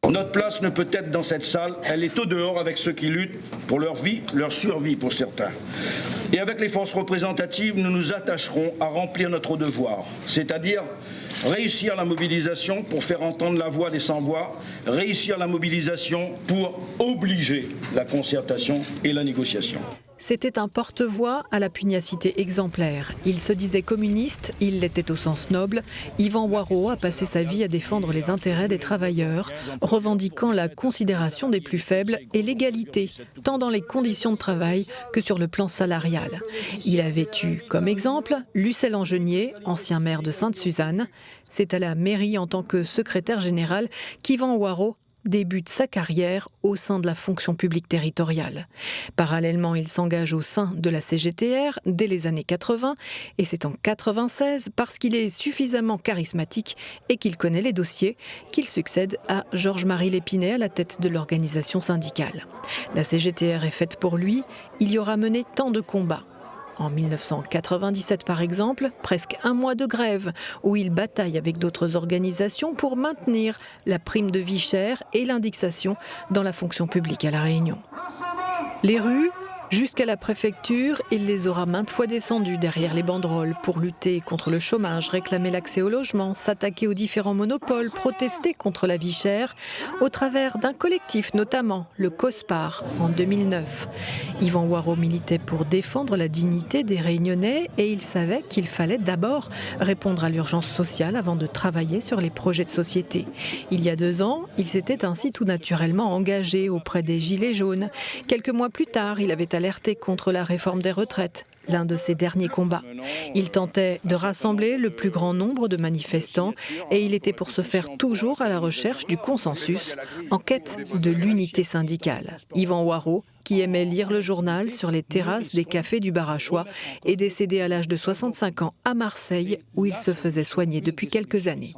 Notre place ne peut être dans cette salle, elle est au dehors avec ceux qui luttent pour leur vie, leur survie pour certains. Et avec les forces représentatives, nous nous attacherons à remplir notre devoir, c'est-à-dire réussir la mobilisation pour faire entendre la voix des sans-voix, réussir la mobilisation pour obliger la concertation et la négociation. C'était un porte-voix à la pugnacité exemplaire. Il se disait communiste, il l'était au sens noble. Yvan Waraud a passé sa vie à défendre les intérêts des travailleurs, revendiquant la considération des plus faibles et l'égalité, tant dans les conditions de travail que sur le plan salarial. Il avait eu comme exemple Lucelle Angenier, ancien maire de Sainte-Suzanne. C'est à la mairie en tant que secrétaire général qu'Yvan Waraud débute sa carrière au sein de la fonction publique territoriale. Parallèlement, il s'engage au sein de la CGTR dès les années 80 et c'est en 96 parce qu'il est suffisamment charismatique et qu'il connaît les dossiers qu'il succède à Georges-Marie Lépinay à la tête de l'organisation syndicale. La CGTR est faite pour lui, il y aura mené tant de combats. En 1997 par exemple, presque un mois de grève où il bataille avec d'autres organisations pour maintenir la prime de vie chère et l'indexation dans la fonction publique à La Réunion. Les rues, jusqu'à la préfecture, il les aura maintes fois descendues derrière les banderoles pour lutter contre le chômage, réclamer l'accès au logement, s'attaquer aux différents monopoles, protester contre la vie chère, au travers d'un collectif notamment, le COSPAR, en 2009. Yvan Waraud militait pour défendre la dignité des Réunionnais et il savait qu'il fallait d'abord répondre à l'urgence sociale avant de travailler sur les projets de société. Il y a 2 ans, il s'était ainsi tout naturellement engagé auprès des Gilets jaunes. Quelques mois plus tard, il avait alerté contre la réforme des retraites, l'un de ses derniers combats. Il tentait de rassembler le plus grand nombre de manifestants et il était pour ce faire toujours à la recherche du consensus, en quête de l'unité syndicale. Yvan Waraud, qui aimait lire le journal sur les terrasses des cafés du Barachois, est décédé à l'âge de 65 ans à Marseille, où il se faisait soigner depuis quelques années.